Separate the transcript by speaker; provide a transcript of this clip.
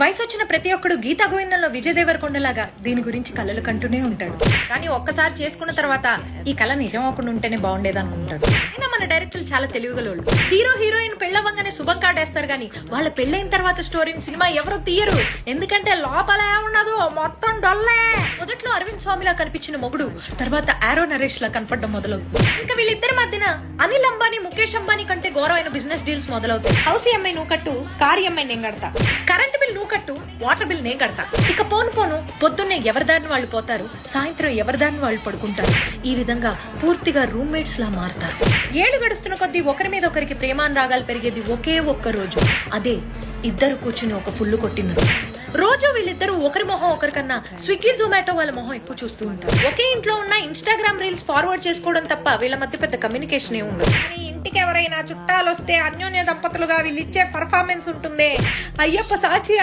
Speaker 1: వయసు వచ్చిన ప్రతి ఒక్కడు గీతా గోవిందంలో విజయ్ దేవరకొండలాగా దీని గురించి కలలు కంటూనే ఉంటాడు. కానీ ఒక్కసారి చేసుకున్న తర్వాత ఈ కళ నిజం అవ్వకుండా ఉంటేనే బాగుండేది అనుకుంటాడు. అయినా మన డైరెక్టర్లు చాలా తెలివిగలోళ్ళు. హీరో హీరోయిన్ పెళ్ళవ్వగానే శుభం కాటేస్తారు కానీ వాళ్ళ పెళ్ళైన తర్వాత స్టోరీని సినిమా ఎవరు తీయరు. ఎందుకంటే లోపల ఏముండదు, మొత్తం డొల్లే. మొదట్లో అరవింద్ స్వామిలా కనిపించిన మొగుడు తర్వాత ఆరో నరేష్ లా కనపడడం మొదలవుతుంది. ఇంకా వీళ్ళిద్దరి మధ్యన అనిల్ అంబానీ ముఖేష్ అంబానీ కంటే ఘోరమైన బిజినెస్ డీల్స్ మొదలవుతాయి. హౌస్ ఈఎంఐ నువ్వు కట్టు, కార్ ఈఎంఐ నేను కడతా, కరెంట్ బిల్ నువ్వు కట్టు, వాటర్ బిల్ నేను కడతా. ఇక పోను పొద్దున్నే ఎవరిదారిని వాళ్ళు పోతారు, సాయంత్రం ఎవరిదారిని వాళ్ళు పడుకుంటారు. ఈ విధంగా పూర్తిగా రూమ్మేట్స్ లా మారుతారు. ఏళ్ళు గడుస్తున్న కొద్దీ ఒకరి మీద ఒకరికి ప్రేమానురాగాలు పెరిగేది ఒకే ఒక్క రోజు. అదే ఇద్దరు కూర్చుని ఒక ఫుల్లు కొట్టిన రోజు. వీళ్ళిద్దరూ ఒకరి మొహం ఒకరికన్నా స్విగ్గీ జొమాటో వాళ్ళ మొహం ఎక్కువ చూస్తూ ఉంటారు. ఒకే ఇంట్లో ఉన్న ఇన్స్టాగ్రామ్ రీల్స్ ఫార్వర్డ్ చేసుకోవడం తప్ప వీళ్ళ మధ్య పెద్ద కమ్యూనికేషన్ ఏ ఉండదు. ఇంటికి ఎవరైనా చుట్టాలు వస్తే అన్యోన్య దంపతులుగా వీళ్ళు ఇచ్చే పర్ఫార్మెన్స్ ఉంటుంది. అయ్యప్ప సాక్షి